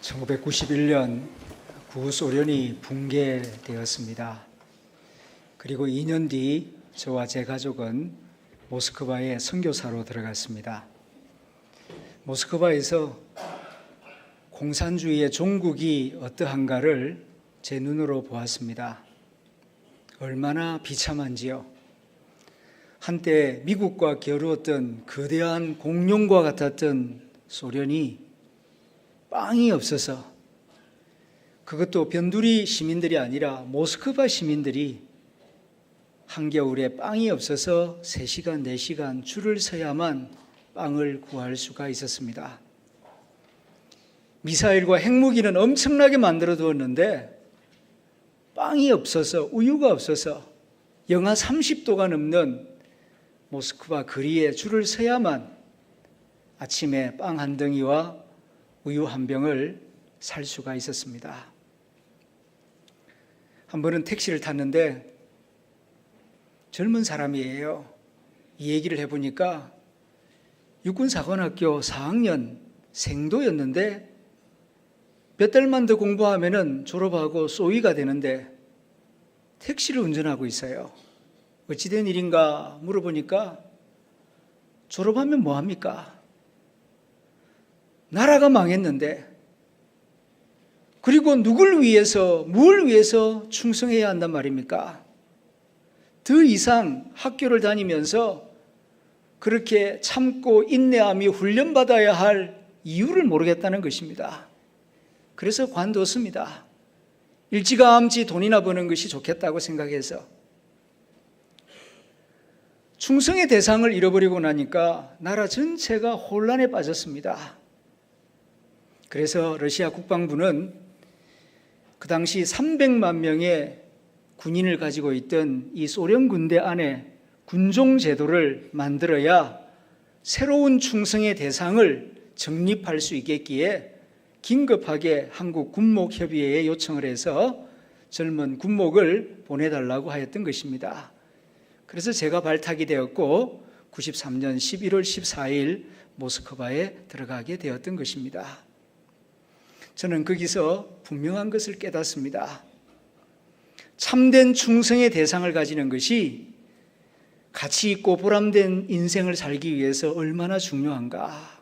1991년 구소련이 붕괴되었습니다. 그리고 2년 뒤 저와 제 가족은 모스크바에 선교사로 들어갔습니다. 모스크바에서 공산주의의 종국이 어떠한가를 제 눈으로 보았습니다. 얼마나 비참한지요. 한때 미국과 겨루었던 거대한 공룡과 같았던 소련이 빵이 없어서, 그것도 변두리 시민들이 아니라 모스크바 시민들이 한겨울에 빵이 없어서 3시간, 4시간 줄을 서야만 빵을 구할 수가 있었습니다. 미사일과 핵무기는 엄청나게 만들어 두었는데 빵이 없어서, 우유가 없어서 영하 30도가 넘는 모스크바 거리에 줄을 서야만 아침에 빵 한 덩이와 우유 한 병을 살 수가 있었습니다. 한 번은 택시를 탔는데 젊은 사람이에요. 이 얘기를 해보니까 육군사관학교 4학년 생도였는데 몇 달만 더 공부하면 졸업하고 소위가 되는데 택시를 운전하고 있어요. 어찌된 일인가 물어보니까 졸업하면 뭐합니까? 나라가 망했는데, 그리고 누굴 위해서, 뭘 위해서 충성해야 한단 말입니까? 더 이상 학교를 다니면서 그렇게 참고 인내하며 훈련받아야 할 이유를 모르겠다는 것입니다. 그래서 관뒀습니다. 일찌감치 돈이나 버는 것이 좋겠다고 생각해서. 충성의 대상을 잃어버리고 나니까 나라 전체가 혼란에 빠졌습니다. 그래서 러시아 국방부는 그 당시 300만 명의 군인을 가지고 있던 이 소련 군대 안에 군종 제도를 만들어야 새로운 충성의 대상을 정립할 수 있겠기에 긴급하게 한국 군목협의회에 요청을 해서 젊은 군목을 보내달라고 하였던 것입니다. 그래서 제가 발탁이 되었고 93년 11월 14일 모스크바에 들어가게 되었던 것입니다. 저는 거기서 분명한 것을 깨닫습니다. 참된 충성의 대상을 가지는 것이 가치 있고 보람된 인생을 살기 위해서 얼마나 중요한가.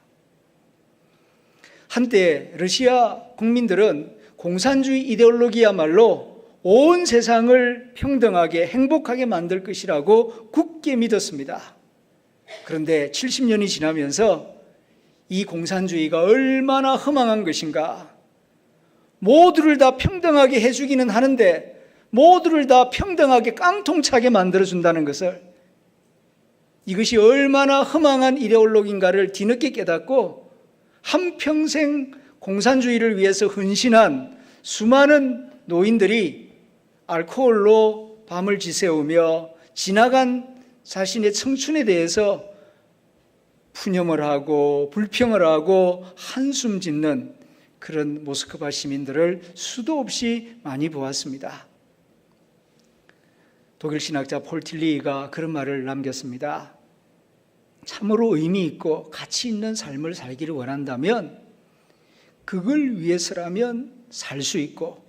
한때 러시아 국민들은 공산주의 이데올로기야말로 온 세상을 평등하게 행복하게 만들 것이라고 굳게 믿었습니다. 그런데 70년이 지나면서 이 공산주의가 얼마나 허망한 것인가. 모두를 다 평등하게 해주기는 하는데 모두를 다 평등하게 깡통차게 만들어준다는 것을, 이것이 얼마나 허망한 이데올로기인가를 뒤늦게 깨닫고 한평생 공산주의를 위해서 헌신한 수많은 노인들이 알코올로 밤을 지새우며 지나간 자신의 청춘에 대해서 푸념을 하고 불평을 하고 한숨 짓는 그런 모스크바 시민들을 수도 없이 많이 보았습니다. 독일 신학자 폴 틸리히가 그런 말을 남겼습니다. 참으로 의미 있고 가치 있는 삶을 살기를 원한다면 그걸 위해서라면 살 수 있고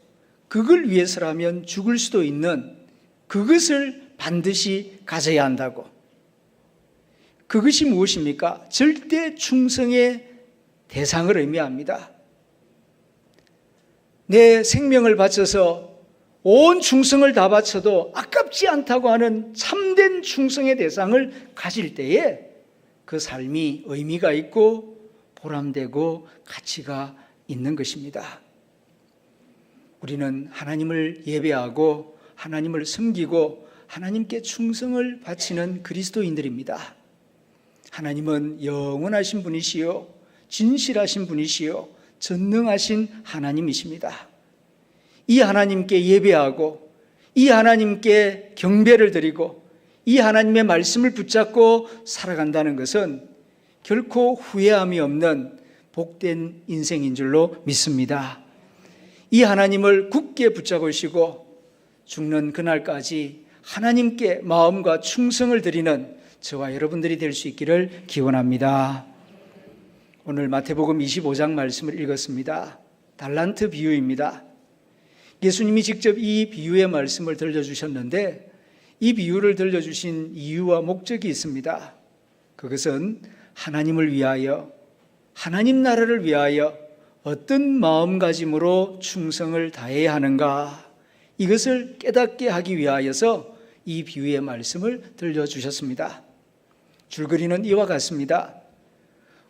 그걸 위해서라면 죽을 수도 있는 그것을 반드시 가져야 한다고. 그것이 무엇입니까? 절대 충성의 대상을 의미합니다. 내 생명을 바쳐서 온 충성을 다 바쳐도 아깝지 않다고 하는 참된 충성의 대상을 가질 때에 그 삶이 의미가 있고 보람되고 가치가 있는 것입니다. 우리는 하나님을 예배하고 하나님을 섬기고 하나님께 충성을 바치는 그리스도인들입니다. 하나님은 영원하신 분이시요 진실하신 분이시요 전능하신 하나님이십니다. 이 하나님께 예배하고 이 하나님께 경배를 드리고 이 하나님의 말씀을 붙잡고 살아간다는 것은 결코 후회함이 없는 복된 인생인 줄로 믿습니다. 이 하나님을 굳게 붙잡으시고 죽는 그날까지 하나님께 마음과 충성을 드리는 저와 여러분들이 될 수 있기를 기원합니다. 오늘 마태복음 25장 말씀을 읽었습니다. 달란트 비유입니다. 예수님이 직접 이 비유의 말씀을 들려주셨는데 이 비유를 들려주신 이유와 목적이 있습니다. 그것은 하나님을 위하여, 하나님 나라를 위하여 어떤 마음가짐으로 충성을 다해야 하는가, 이것을 깨닫게 하기 위하여서 이 비유의 말씀을 들려주셨습니다. 줄거리는 이와 같습니다.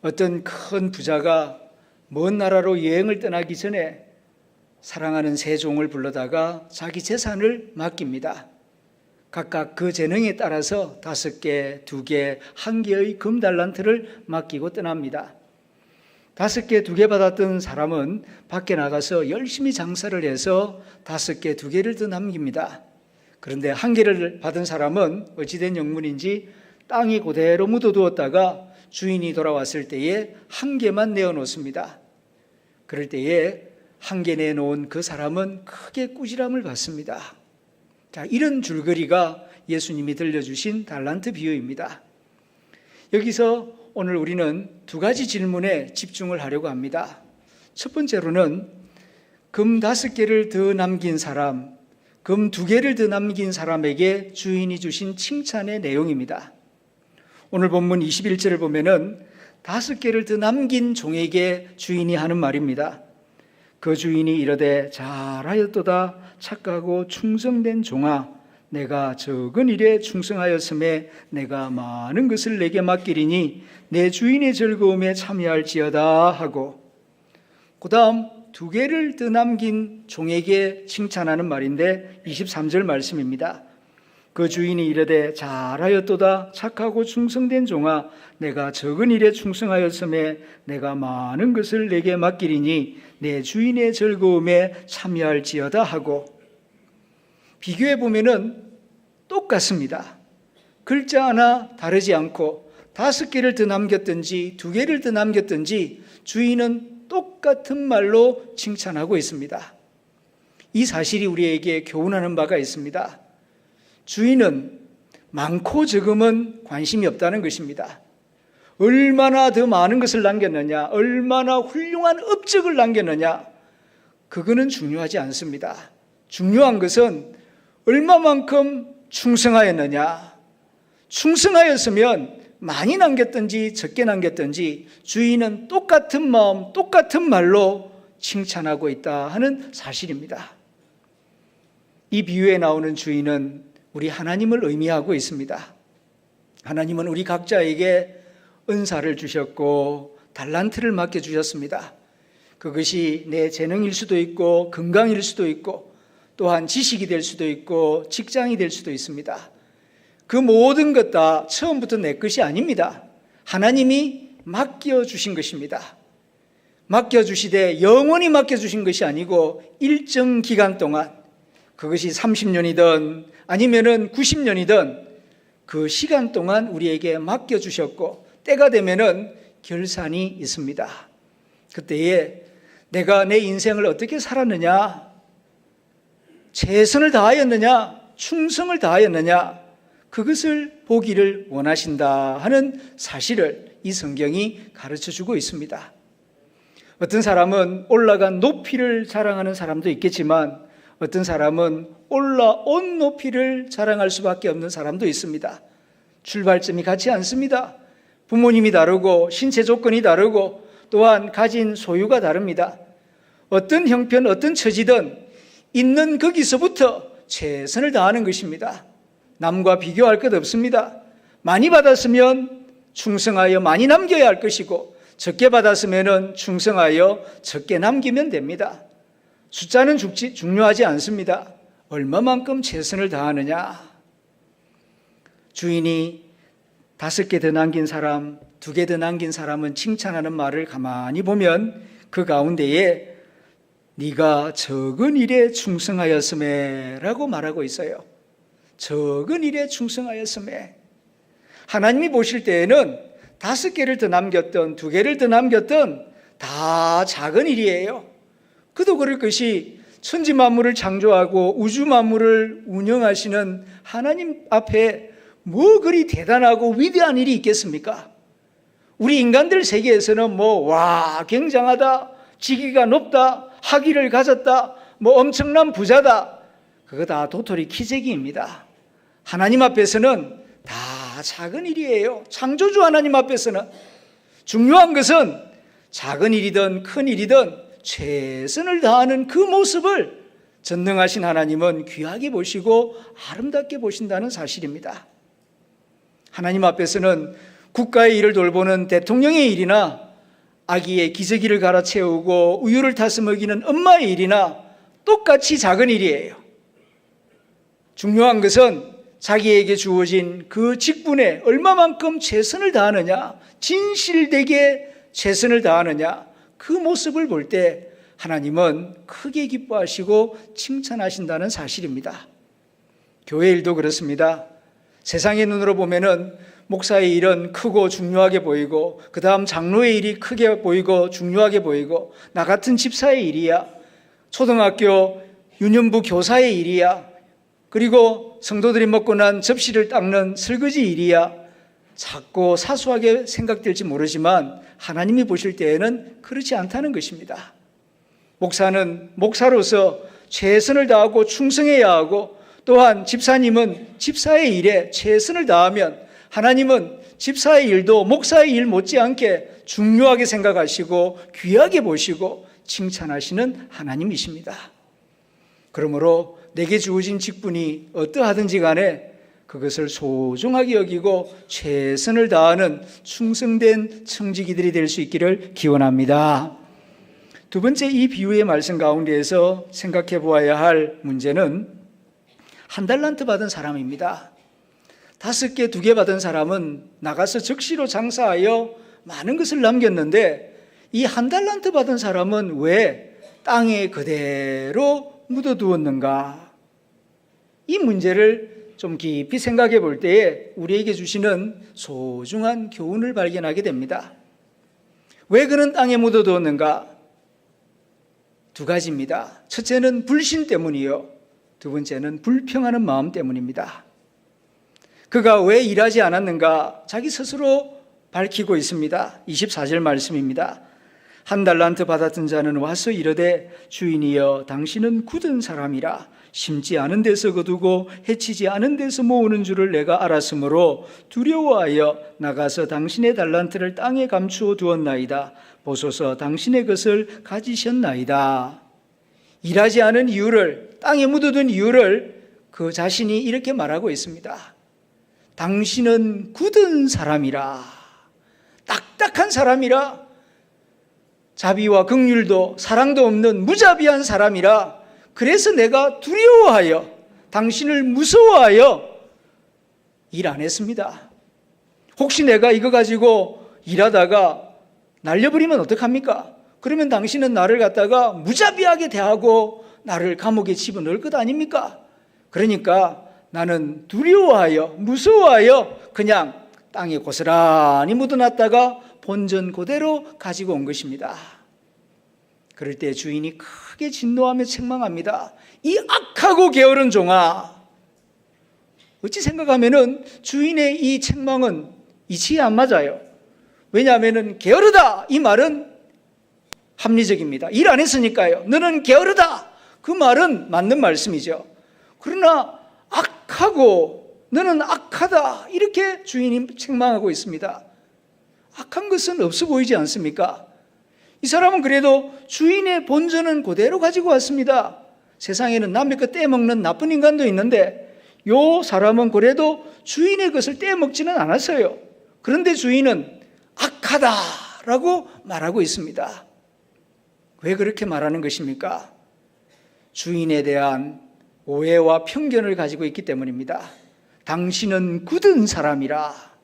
어떤 큰 부자가 먼 나라로 여행을 떠나기 전에 사랑하는 세 종을 불러다가 자기 재산을 맡깁니다. 각각 그 재능에 따라서 5개, 2개, 1개의 금달란트를 맡기고 떠납니다. 5개, 2개 받았던 사람은 밖에 나가서 열심히 장사를 해서 5개, 2개를 더 남깁니다. 그런데 1개를 받은 사람은 어찌된 영문인지 땅이 그대로 묻어두었다가 주인이 돌아왔을 때에 1개만 내어놓습니다. 그럴 때에 1개 내놓은 그 사람은 크게 꾸지람을 받습니다. 자, 이런 줄거리가 예수님이 들려주신 달란트 비유입니다. 여기서 오늘 우리는 2가지 질문에 집중을 하려고 합니다. 첫 번째로는 금 5개를 더 남긴 사람, 금 2개를 더 남긴 사람에게 주인이 주신 칭찬의 내용입니다. 오늘 본문 21절을 보면은 5개를 더 남긴 종에게 주인이 하는 말입니다. 그 주인이 이르되 잘하였도다 착하고 충성된 종아, 내가 적은 일에 충성하였음에 내가 많은 것을 내게 맡기리니 내 주인의 즐거움에 참여할지어다 하고, 그 다음 2개를 더 남긴 종에게 칭찬하는 말인데 23절 말씀입니다. 그 주인이 이르되 잘하였도다 착하고 충성된 종아, 내가 적은 일에 충성하였음에 내가 많은 것을 내게 맡기리니 내 주인의 즐거움에 참여할지어다 하고, 비교해 보면은 똑같습니다. 글자 하나 다르지 않고 5개를 더 남겼든지 2개를 더 남겼든지 주인은 똑같은 말로 칭찬하고 있습니다. 이 사실이 우리에게 교훈하는 바가 있습니다. 주인은 많고 적음은 관심이 없다는 것입니다. 얼마나 더 많은 것을 남겼느냐, 얼마나 훌륭한 업적을 남겼느냐, 그거는 중요하지 않습니다. 중요한 것은 얼마만큼 충성하였느냐. 충성하였으면 많이 남겼든지 적게 남겼든지 주인은 똑같은 마음, 똑같은 말로 칭찬하고 있다 하는 사실입니다. 이 비유에 나오는 주인은 우리 하나님을 의미하고 있습니다. 하나님은 우리 각자에게 은사를 주셨고 달란트를 맡겨주셨습니다. 그것이 내 재능일 수도 있고 건강일 수도 있고 또한 지식이 될 수도 있고 직장이 될 수도 있습니다. 그 모든 것 다 처음부터 내 것이 아닙니다. 하나님이 맡겨주신 것입니다. 맡겨주시되 영원히 맡겨주신 것이 아니고 일정 기간 동안, 그것이 30년이든 아니면은 90년이든 그 시간 동안 우리에게 맡겨주셨고 때가 되면은 결산이 있습니다. 그때에 내가 내 인생을 어떻게 살았느냐, 최선을 다하였느냐, 충성을 다하였느냐, 그것을 보기를 원하신다 하는 사실을 이 성경이 가르쳐주고 있습니다. 어떤 사람은 올라간 높이를 자랑하는 사람도 있겠지만 어떤 사람은 올라온 높이를 자랑할 수밖에 없는 사람도 있습니다. 출발점이 같지 않습니다. 부모님이 다르고 신체 조건이 다르고 또한 가진 소유가 다릅니다. 어떤 형편, 어떤 처지든 있는 거기서부터 최선을 다하는 것입니다. 남과 비교할 것 없습니다. 많이 받았으면 충성하여 많이 남겨야 할 것이고 적게 받았으면 충성하여 적게 남기면 됩니다. 숫자는 중요하지 않습니다. 얼마만큼 최선을 다하느냐. 주인이 5개 더 남긴 사람, 2개 더 남긴 사람은 칭찬하는 말을 가만히 보면 그 가운데에 네가 적은 일에 충성하였음에 라고 말하고 있어요. 적은 일에 충성하였음에. 하나님이 보실 때에는 5개를 더 남겼던 2개를 더 남겼던 다 작은 일이에요. 그도 그럴 것이 천지 만물을 창조하고 우주 만물을 운영하시는 하나님 앞에 뭐 그리 대단하고 위대한 일이 있겠습니까? 우리 인간들 세계에서는 와 굉장하다, 지기가 높다 학위를 가졌다, 뭐 엄청난 부자다, 그거 다 도토리 키재기입니다. 하나님 앞에서는 다 작은 일이에요. 창조주 하나님 앞에서는. 중요한 것은 작은 일이든 큰 일이든 최선을 다하는 그 모습을 전능하신 하나님은 귀하게 보시고 아름답게 보신다는 사실입니다. 하나님 앞에서는 국가의 일을 돌보는 대통령의 일이나 아기의 기저귀를 갈아채우고 우유를 타서 먹이는 엄마의 일이나 똑같이 작은 일이에요. 중요한 것은 자기에게 주어진 그 직분에 얼마만큼 최선을 다하느냐, 진실되게 최선을 다하느냐, 그 모습을 볼 때 하나님은 크게 기뻐하시고 칭찬하신다는 사실입니다. 교회 일도 그렇습니다. 세상의 눈으로 보면은 목사의 일은 크고 중요하게 보이고, 그 다음 장로의 일이 크게 보이고 중요하게 보이고, 나 같은 집사의 일이야, 초등학교 유년부 교사의 일이야, 그리고 성도들이 먹고 난 접시를 닦는 설거지 일이야, 작고 사소하게 생각될지 모르지만 하나님이 보실 때에는 그렇지 않다는 것입니다. 목사는 목사로서 최선을 다하고 충성해야 하고, 또한 집사님은 집사의 일에 최선을 다하면 하나님은 집사의 일도 목사의 일 못지않게 중요하게 생각하시고 귀하게 보시고 칭찬하시는 하나님이십니다. 그러므로 내게 주어진 직분이 어떠하든지 간에 그것을 소중하게 여기고 최선을 다하는 충성된 청지기들이 될 수 있기를 기원합니다. 두 번째, 이 비유의 말씀 가운데에서 생각해 보아야 할 문제는 한 달란트 받은 사람입니다. 5개, 2개 받은 사람은 나가서 적시로 장사하여 많은 것을 남겼는데, 이 한 달란트 받은 사람은 왜 땅에 그대로 묻어두었는가? 이 문제를 좀 깊이 생각해 볼 때에 우리에게 주시는 소중한 교훈을 발견하게 됩니다. 왜 그는 땅에 묻어두었는가? 2가지입니다. 첫째는 불신 때문이요, 두 번째는 불평하는 마음 때문입니다. 그가 왜 일하지 않았는가? 자기 스스로 밝히고 있습니다. 24절 말씀입니다. 한 달란트 받았던 자는 와서 이르되 주인이여 당신은 굳은 사람이라 심지 않은 데서 거두고 해치지 않은 데서 모으는 줄을 내가 알았으므로 두려워하여 나가서 당신의 달란트를 땅에 감추어 두었나이다. 보소서 당신의 것을 가지셨나이다. 일하지 않은 이유를, 땅에 묻어둔 이유를 그 자신이 이렇게 말하고 있습니다. 당신은 굳은 사람이라, 딱딱한 사람이라, 자비와 긍휼도 사랑도 없는 무자비한 사람이라, 그래서 내가 두려워하여, 당신을 무서워하여 일 안 했습니다. 혹시 내가 이거 가지고 일하다가 날려버리면 어떡합니까? 그러면 당신은 나를 갖다가 무자비하게 대하고 나를 감옥에 집어넣을 것 아닙니까? 그러니까 나는 두려워하여, 무서워하여 그냥 땅에 고스란히 묻어놨다가 본전 그대로 가지고 온 것입니다. 그럴 때 주인이 크게 진노하며 책망합니다. 이 악하고 게으른 종아. 어찌 생각하면은 주인의 이 책망은 이치에 안 맞아요. 왜냐하면은 게으르다, 이 말은 합리적입니다. 일 안 했으니까요. 너는 게으르다, 그 말은 맞는 말씀이죠. 그러나 악하고, 너는 악하다, 이렇게 주인이 책망하고 있습니다. 악한 것은 없어 보이지 않습니까? 이 사람은 그래도 주인의 본전은 그대로 가지고 왔습니다. 세상에는 남의 것 떼먹는 나쁜 인간도 있는데 이 사람은 그래도 주인의 것을 떼먹지는 않았어요. 그런데 주인은 악하다라고 말하고 있습니다. 왜 그렇게 말하는 것입니까? 주인에 대한 오해와 편견을 가지고 있기 때문입니다. 당신은 굳은 사람이라.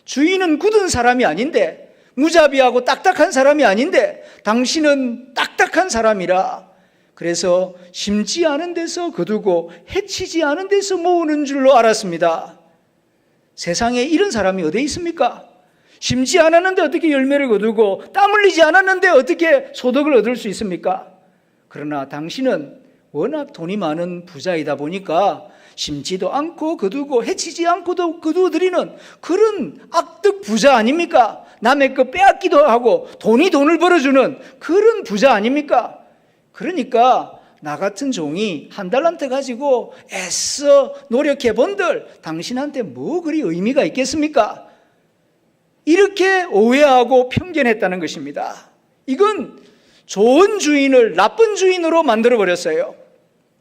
주인은 굳은 사람이 아닌데, 무자비하고 딱딱한 사람이 아닌데 당신은 딱딱한 사람이라. 그래서 심지 않은 데서 거두고 해치지 않은 데서 모으는 줄로 알았습니다. 세상에 이런 사람이 어디 있습니까? 심지 않았는데 어떻게 열매를 거두고 땀 흘리지 않았는데 어떻게 소득을 얻을 수 있습니까? 그러나 당신은 워낙 돈이 많은 부자이다 보니까 심지도 않고 거두고 해치지 않고도 거두어들이는 그런 악덕 부자 아닙니까? 남의 거 빼앗기도 하고 돈을 벌어주는 그런 부자 아닙니까? 그러니까 나 같은 종이 한 달란트 가지고 애써 노력해 본들 당신한테 뭐 그리 의미가 있겠습니까? 이렇게 오해하고 편견했다는 것입니다. 이건 좋은 주인을 나쁜 주인으로 만들어 버렸어요.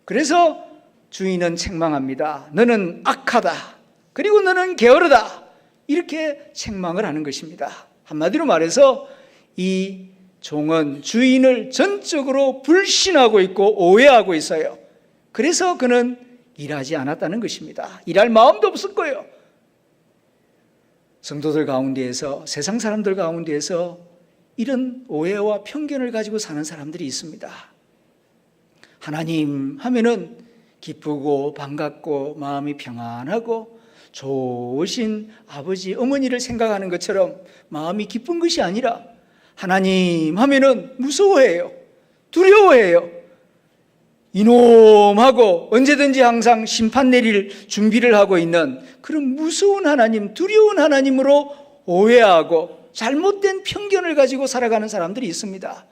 그래서 주인은 책망합니다. 너는 악하다. 그리고 너는 게으르다. 이렇게 책망을 하는 것입니다. 한마디로 말해서 이 종은 주인을 전적으로 불신하고 있고 오해하고 있어요. 그래서 그는 일하지 않았다는 것입니다. 일할 마음도 없었고요. 성도들 가운데에서, 세상 사람들 가운데에서 이런 오해와 편견을 가지고 사는 사람들이 있습니다. 하나님 하면은 기쁘고 반갑고 마음이 평안하고 좋으신 아버지, 어머니를 생각하는 것처럼 마음이 기쁜 것이 아니라 하나님 하면은 무서워해요. 두려워해요. 이놈하고 언제든지 항상 심판 내릴 준비를 하고 있는 그런 무서운 하나님, 두려운 하나님으로 오해하고 잘못된 편견을 가지고 살아가는 사람들이 있습니다.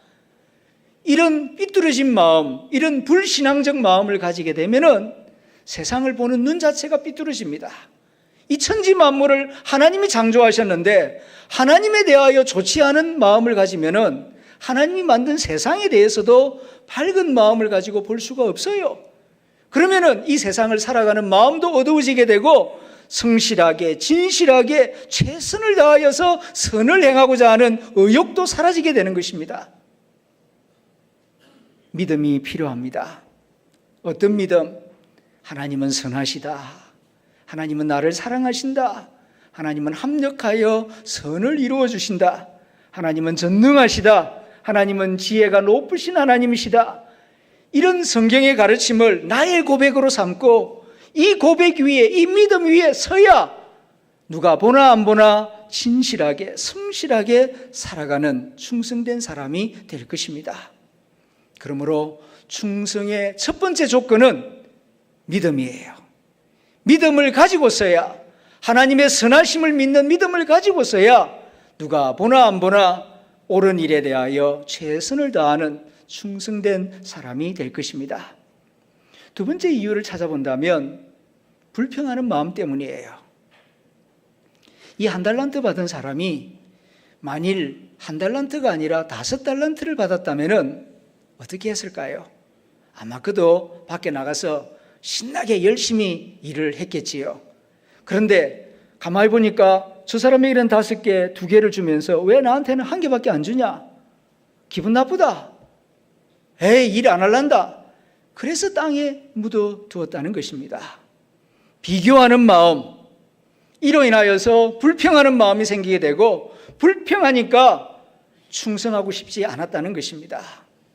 이런 삐뚤어진 마음, 이런 불신앙적 마음을 가지게 되면은 세상을 보는 눈 자체가 삐뚤어집니다. 이 천지 만물을 하나님이 창조하셨는데 하나님에 대하여 좋지 않은 마음을 가지면은 하나님이 만든 세상에 대해서도 밝은 마음을 가지고 볼 수가 없어요. 그러면은 이 세상을 살아가는 마음도 어두워지게 되고 성실하게, 진실하게 최선을 다하여서 선을 행하고자 하는 의욕도 사라지게 되는 것입니다. 믿음이 필요합니다. 어떤 믿음? 하나님은 선하시다. 하나님은 나를 사랑하신다. 하나님은 합력하여 선을 이루어 주신다. 하나님은 전능하시다. 하나님은 지혜가 높으신 하나님이시다. 이런 성경의 가르침을 나의 고백으로 삼고 이 고백 위에, 이 믿음 위에 서야 누가 보나 안 보나 진실하게, 성실하게 살아가는 충성된 사람이 될 것입니다. 그러므로 충성의 첫 번째 조건은 믿음이에요. 믿음을 가지고서야, 하나님의 선하심을 믿는 믿음을 가지고서야 누가 보나 안 보나 옳은 일에 대하여 최선을 다하는 충성된 사람이 될 것입니다. 두 번째 이유를 찾아본다면 불평하는 마음 때문이에요. 이 한 달란트 받은 사람이 만일 한 달란트가 아니라 5달란트를 받았다면 어떻게 했을까요? 아마 그도 밖에 나가서 신나게 열심히 일을 했겠지요. 그런데 가만히 보니까 저 사람에게는 5개, 2개를 주면서 왜 나한테는 1개밖에 안 주냐? 기분 나쁘다. 에이, 일 안 할란다. 그래서 땅에 묻어두었다는 것입니다. 비교하는 마음, 이로 인하여서 불평하는 마음이 생기게 되고 불평하니까 충성하고 싶지 않았다는 것입니다.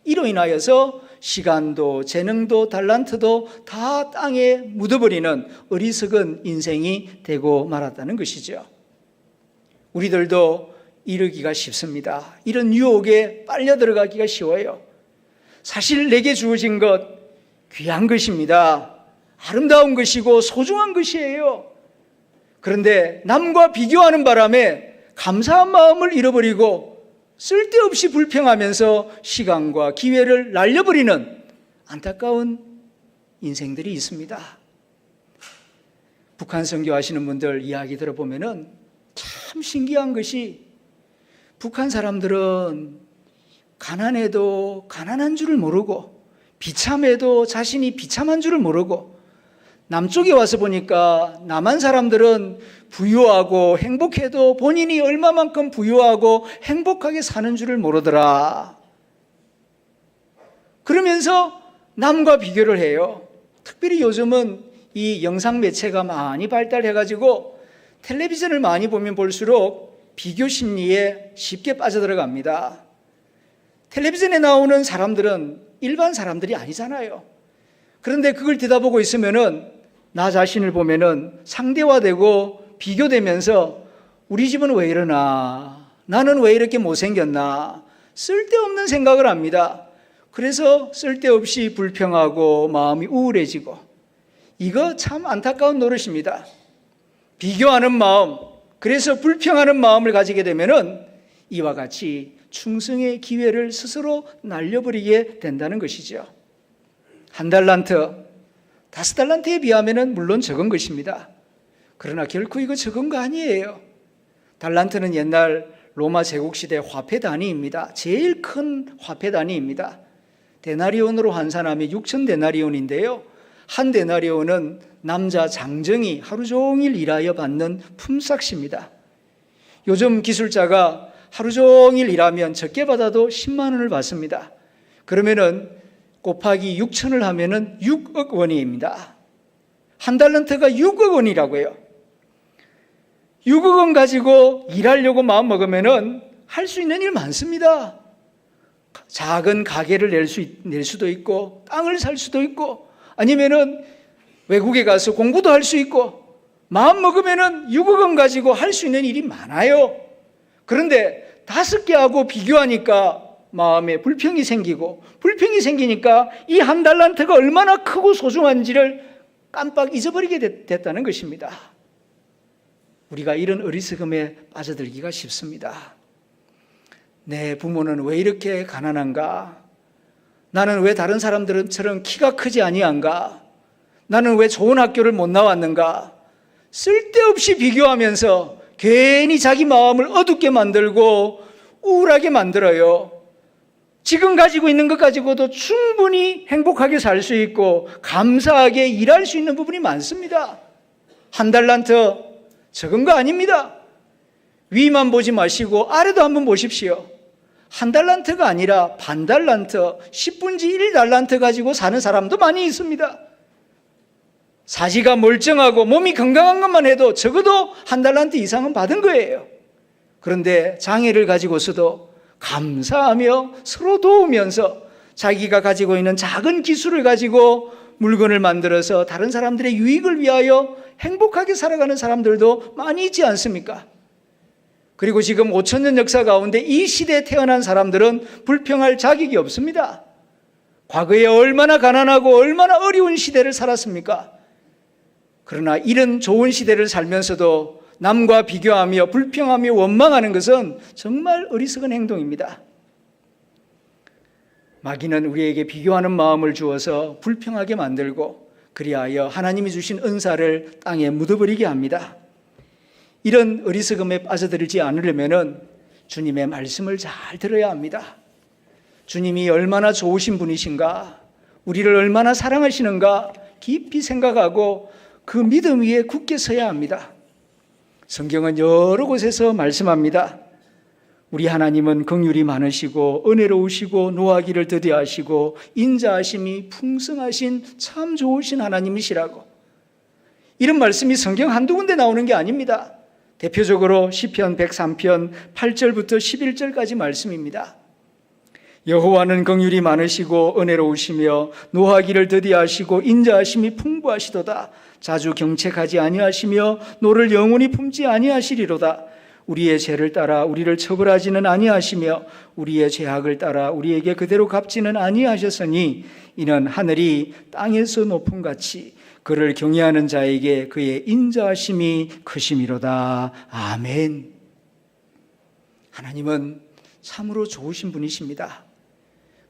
이로 인하여서 시간도 재능도 달란트도 다 땅에 묻어버리는 어리석은 인생이 되고 말았다는 것이죠. 우리들도 이러기가 쉽습니다. 이런 유혹에 빨려 들어가기가 쉬워요. 사실 내게 주어진 것 귀한 것입니다. 아름다운 것이고 소중한 것이에요. 그런데 남과 비교하는 바람에 감사한 마음을 잃어버리고 쓸데없이 불평하면서 시간과 기회를 날려버리는 안타까운 인생들이 있습니다. 북한 선교하시는 분들 이야기 들어보면은 참 신기한 것이 북한 사람들은 가난해도 가난한 줄을 모르고 비참해도 자신이 비참한 줄을 모르고 남쪽에 와서 보니까 남한 사람들은 부유하고 행복해도 본인이 얼마만큼 부유하고 행복하게 사는 줄을 모르더라. 그러면서 남과 비교를 해요. 특별히 요즘은 이 영상 매체가 많이 발달해가지고 텔레비전을 많이 보면 볼수록 비교 심리에 쉽게 빠져들어갑니다. 텔레비전에 나오는 사람들은 일반 사람들이 아니잖아요. 그런데 그걸 들여다보고 있으면은 나 자신을 보면은 상대화되고 비교되면서 우리 집은 왜 이러나? 나는 왜 이렇게 못생겼나? 쓸데없는 생각을 합니다. 그래서 쓸데없이 불평하고 마음이 우울해지고 이거 참 안타까운 노릇입니다. 비교하는 마음, 그래서 불평하는 마음을 가지게 되면은 이와 같이 충성의 기회를 스스로 날려버리게 된다는 것이죠. 1달란트, 5달란트에 비하면 물론 적은 것입니다. 그러나 결코 이거 적은 거 아니에요. 달란트는 옛날 로마 제국시대 화폐 단위입니다. 제일 큰 화폐 단위입니다. 데나리온으로 환산하면 6,000데나리온인데요. 한 데나리온은 남자 장정이 하루 종일 일하여 받는 품삯입니다. 요즘 기술자가 하루 종일 일하면 적게 받아도 10만 원을 받습니다. 그러면은 곱하기 6천을 하면은 6억 원입니다. 1달란트가 6억 원이라고요. 6억 원 가지고 일하려고 마음 먹으면은 할 수 있는 일 많습니다. 작은 가게를 낼 수도 있고, 땅을 살 수도 있고, 아니면은 외국에 가서 공부도 할 수 있고, 마음 먹으면은 6억 원 가지고 할 수 있는 일이 많아요. 그런데 5개 하고 비교하니까 마음에 불평이 생기고, 불평이 생기니까 이 1달란트가 얼마나 크고 소중한지를 깜빡 잊어버리게 됐다는 것입니다. 우리가 이런 어리석음에 빠져들기가 쉽습니다. 내 부모는 왜 이렇게 가난한가? 나는 왜 다른 사람들처럼 키가 크지 아니한가? 나는 왜 좋은 학교를 못 나왔는가? 쓸데없이 비교하면서 괜히 자기 마음을 어둡게 만들고 우울하게 만들어요. 지금 가지고 있는 것 가지고도 충분히 행복하게 살 수 있고 감사하게 일할 수 있는 부분이 많습니다. 1달란트 적은 거 아닙니다. 위만 보지 마시고 아래도 한번 보십시오. 1달란트가 아니라 반달란트, 10분지 1달란트 가지고 사는 사람도 많이 있습니다. 사지가 멀쩡하고 몸이 건강한 것만 해도 적어도 1달란트 이상은 받은 거예요. 그런데 장애를 가지고서도 감사하며 서로 도우면서 자기가 가지고 있는 작은 기술을 가지고 물건을 만들어서 다른 사람들의 유익을 위하여 행복하게 살아가는 사람들도 많이 있지 않습니까? 그리고 지금 5,000년 역사 가운데 이 시대에 태어난 사람들은 불평할 자격이 없습니다. 과거에 얼마나 가난하고 얼마나 어려운 시대를 살았습니까? 그러나 이런 좋은 시대를 살면서도 남과 비교하며 불평하며 원망하는 것은 정말 어리석은 행동입니다. 마귀는 우리에게 비교하는 마음을 주어서 불평하게 만들고 그리하여 하나님이 주신 은사를 땅에 묻어버리게 합니다. 이런 어리석음에 빠져들지 않으려면 주님의 말씀을 잘 들어야 합니다. 주님이 얼마나 좋으신 분이신가, 우리를 얼마나 사랑하시는가 깊이 생각하고 그 믿음 위에 굳게 서야 합니다. 성경은 여러 곳에서 말씀합니다. 우리 하나님은 긍휼이 많으시고 은혜로우시고 노하기를 더디하시고 인자하심이 풍성하신 참 좋으신 하나님이시라고. 이런 말씀이 성경 한두 군데 나오는 게 아닙니다. 대표적으로 시편 103편 8절부터 11절까지 말씀입니다. 여호와는 긍휼이 많으시고 은혜로우시며 노하기를 더디하시고 인자하심이 풍부하시도다. 자주 경책하지 아니하시며 노를 영원히 품지 아니하시리로다. 우리의 죄를 따라 우리를 처벌하지는 아니하시며 우리의 죄악을 따라 우리에게 그대로 갚지는 아니하셨으니 이는 하늘이 땅에서 높음같이 그를 경외하는 자에게 그의 인자하심이 크심이로다. 아멘. 하나님은 참으로 좋으신 분이십니다.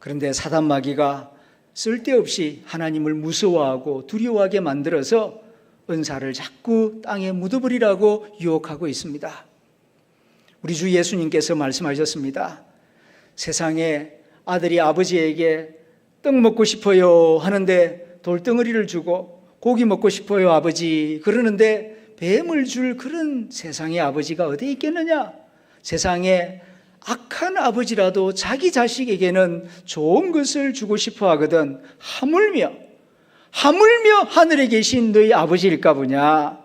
그런데 사단 마귀가 쓸데없이 하나님을 무서워하고 두려워하게 만들어서 은사를 자꾸 땅에 묻어버리라고 유혹하고 있습니다. 우리 주 예수님께서 말씀하셨습니다. 세상에 아들이 아버지에게 떡 먹고 싶어요 하는데 돌덩어리를 주고 고기 먹고 싶어요 아버지 그러는데 뱀을 줄 그런 세상의 아버지가 어디 있겠느냐? 세상에 악한 아버지라도 자기 자식에게는 좋은 것을 주고 싶어 하거든. 하물며 하늘에 계신 너희 아버지일까 보냐.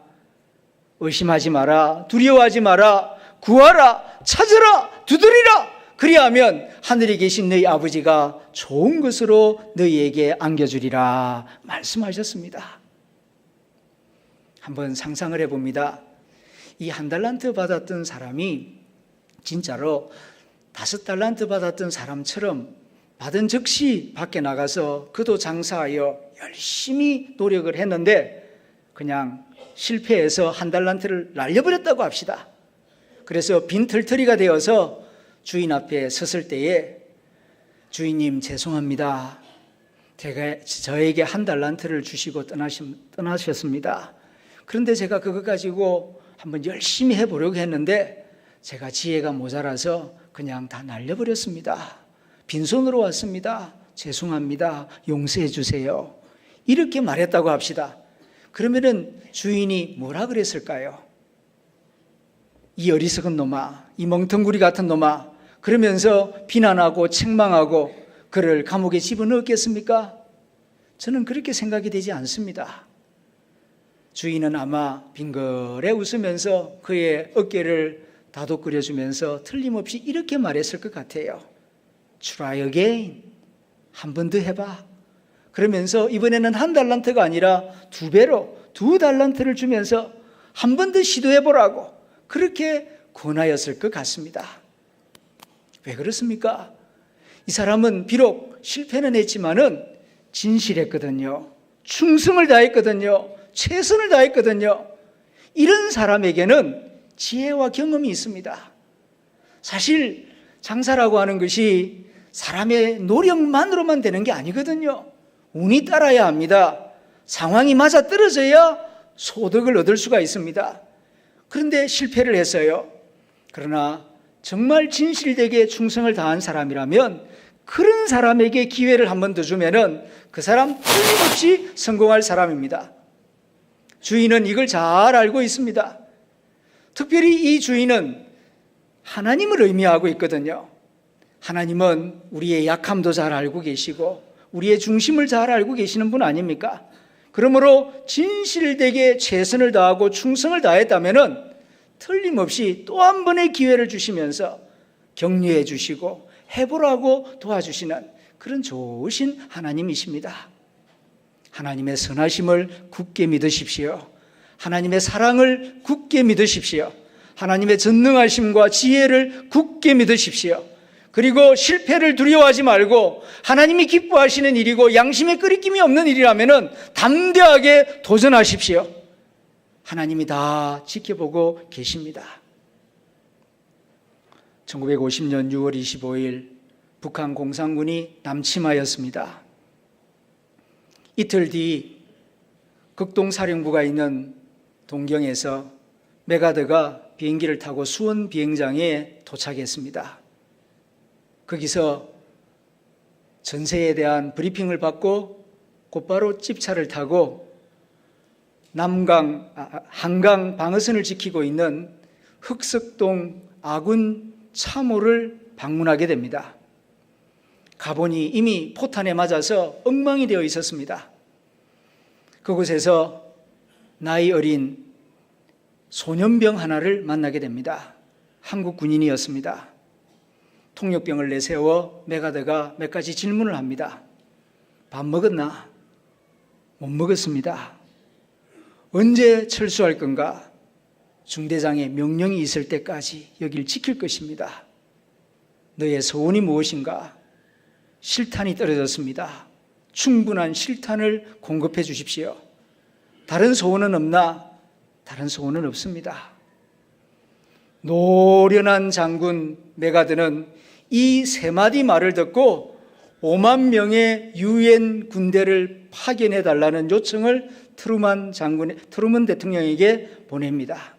의심하지 마라. 두려워하지 마라. 구하라. 찾으라. 두드리라. 그리하면 하늘에 계신 너희 아버지가 좋은 것으로 너희에게 안겨주리라 말씀하셨습니다. 한번 상상을 해봅니다. 이 1달란트 받았던 사람이 진짜로 5달란트 받았던 사람처럼 받은 즉시 밖에 나가서 그도 장사하여 열심히 노력을 했는데 그냥 실패해서 1달란트를 날려버렸다고 합시다. 그래서 빈털터리가 되어서 주인 앞에 섰을 때에 주인님 죄송합니다. 저에게 1달란트를 주시고 떠나셨습니다. 그런데 제가 그거 가지고 한번 열심히 해보려고 했는데 제가 지혜가 모자라서 그냥 다 날려버렸습니다. 빈손으로 왔습니다. 죄송합니다. 용서해 주세요. 이렇게 말했다고 합시다. 그러면은 주인이 뭐라 그랬을까요? 이 어리석은 놈아, 이 멍텅구리 같은 놈아, 그러면서 비난하고 책망하고 그를 감옥에 집어넣었겠습니까? 저는 그렇게 생각이 되지 않습니다. 주인은 아마 빙그레 웃으면서 그의 어깨를 다독거려주면서 틀림없이 이렇게 말했을 것 같아요. Try again. 한 번 더 해봐. 그러면서 이번에는 1달란트가 아니라 2배로 2달란트를 주면서 한 번 더 시도해보라고 그렇게 권하였을 것 같습니다. 왜 그렇습니까? 이 사람은 비록 실패는 했지만은 진실했거든요. 충성을 다했거든요. 최선을 다했거든요. 이런 사람에게는 지혜와 경험이 있습니다. 사실 장사라고 하는 것이 사람의 노력만으로만 되는 게 아니거든요. 운이 따라야 합니다. 상황이 맞아 떨어져야 소득을 얻을 수가 있습니다. 그런데 실패를 했어요. 그러나 정말 진실되게 충성을 다한 사람이라면 그런 사람에게 기회를 한 번 더 주면은 그 사람 틀림없이 성공할 사람입니다. 주인은 이걸 잘 알고 있습니다. 특별히 이 주인은 하나님을 의미하고 있거든요. 하나님은 우리의 약함도 잘 알고 계시고 우리의 중심을 잘 알고 계시는 분 아닙니까? 그러므로 진실되게 최선을 다하고 충성을 다했다면은 틀림없이 또 한 번의 기회를 주시면서 격려해 주시고 해보라고 도와주시는 그런 좋으신 하나님이십니다. 하나님의 선하심을 굳게 믿으십시오. 하나님의 사랑을 굳게 믿으십시오. 하나님의 전능하심과 지혜를 굳게 믿으십시오. 그리고 실패를 두려워하지 말고 하나님이 기뻐하시는 일이고 양심에 끄리낌이 없는 일이라면 담대하게 도전하십시오. 하나님이 다 지켜보고 계십니다. 1950년 6월 25일 북한 공산군이 남침하였습니다. 이틀 뒤 극동사령부가 있는 동경에서 메가더가 비행기를 타고 수원 비행장에 도착했습니다. 거기서 전세에 대한 브리핑을 받고 곧바로 집차를 타고 한강 방어선을 지키고 있는 흑석동 아군 참호를 방문하게 됩니다. 가보니 이미 포탄에 맞아서 엉망이 되어 있었습니다. 그곳에서 나이 어린 소년병 하나를 만나게 됩니다. 한국 군인이었습니다. 통역병을 내세워 메가더가 몇 가지 질문을 합니다. 밥 먹었나? 못 먹었습니다. 언제 철수할 건가? 중대장의 명령이 있을 때까지 여길 지킬 것입니다. 너의 소원이 무엇인가? 실탄이 떨어졌습니다. 충분한 실탄을 공급해 주십시오. 다른 소원은 없나? 다른 소원은 없습니다. 노련한 장군 메가더는 이 세 마디 말을 듣고 5만 명의 유엔 군대를 파견해 달라는 요청을 트루먼 대통령에게 보냅니다.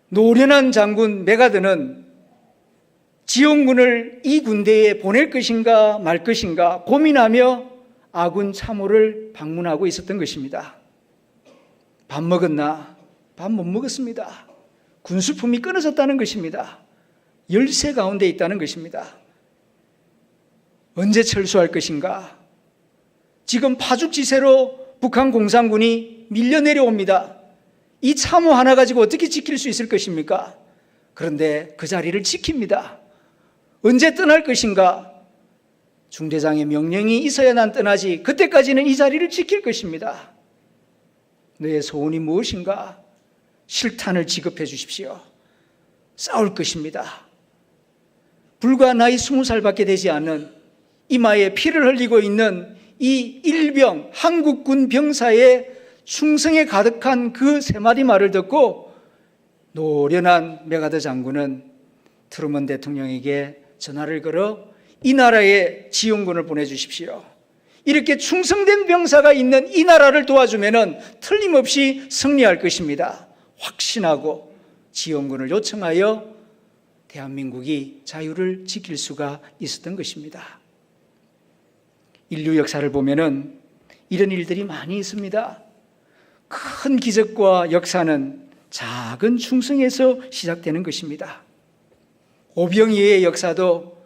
노련한 장군 메가더는 지원군을 이 군대에 보낼 것인가 말 것인가 고민하며 아군 참호를 방문하고 있었던 것입니다. 밥 먹었나? 밥 못 먹었습니다. 군수품이 끊어졌다는 것입니다. 열세 가운데 있다는 것입니다. 언제 철수할 것인가? 지금 파죽지세로 북한 공산군이 밀려 내려옵니다. 이 참호 하나 가지고 어떻게 지킬 수 있을 것입니까? 그런데 그 자리를 지킵니다. 언제 떠날 것인가? 중대장의 명령이 있어야 난 떠나지. 그때까지는 이 자리를 지킬 것입니다. 너의 소원이 무엇인가? 실탄을 지급해 주십시오. 싸울 것입니다. 불과 나이 20살밖에 되지 않은 이마에 피를 흘리고 있는 이 일병 한국군 병사의 충성에 가득한 그 세 마디 말을 듣고 노련한 메가더 장군은 트루먼 대통령에게 전화를 걸어 이 나라에 지원군을 보내주십시오. 이렇게 충성된 병사가 있는 이 나라를 도와주면 틀림없이 승리할 것입니다. 확신하고 지원군을 요청하여 대한민국이 자유를 지킬 수가 있었던 것입니다. 인류 역사를 보면은 이런 일들이 많이 있습니다. 큰 기적과 역사는 작은 충성에서 시작되는 것입니다. 오병이어의 역사도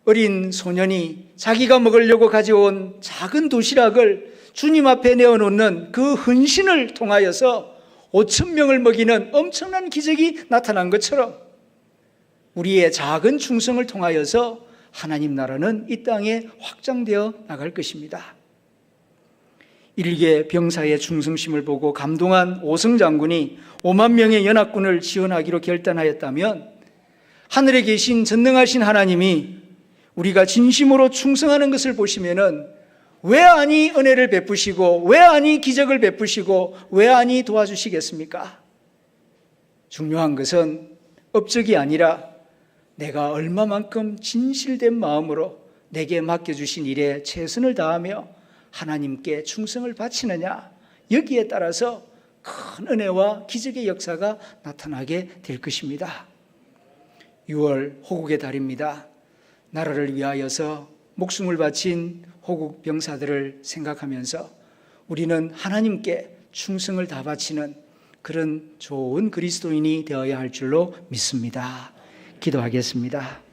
어린 소년이 자기가 먹으려고 가져온 작은 도시락을 주님 앞에 내어놓는 그 헌신을 통하여서 5천 명을 먹이는 엄청난 기적이 나타난 것처럼 우리의 작은 충성을 통하여서 하나님 나라는 이 땅에 확장되어 나갈 것입니다. 일개 병사의 충성심을 보고 감동한 오성 장군이 5만 명의 연합군을 지원하기로 결단하였다면 하늘에 계신 전능하신 하나님이 우리가 진심으로 충성하는 것을 보시면은 왜 아니 은혜를 베푸시고 왜 아니 기적을 베푸시고 왜 아니 도와주시겠습니까? 중요한 것은 업적이 아니라 내가 얼마만큼 진실된 마음으로 내게 맡겨주신 일에 최선을 다하며 하나님께 충성을 바치느냐, 여기에 따라서 큰 은혜와 기적의 역사가 나타나게 될 것입니다. 6월 호국의 달입니다. 나라를 위하여서 목숨을 바친 호국 병사들을 생각하면서 우리는 하나님께 충성을 다 바치는 그런 좋은 그리스도인이 되어야 할 줄로 믿습니다. 기도하겠습니다.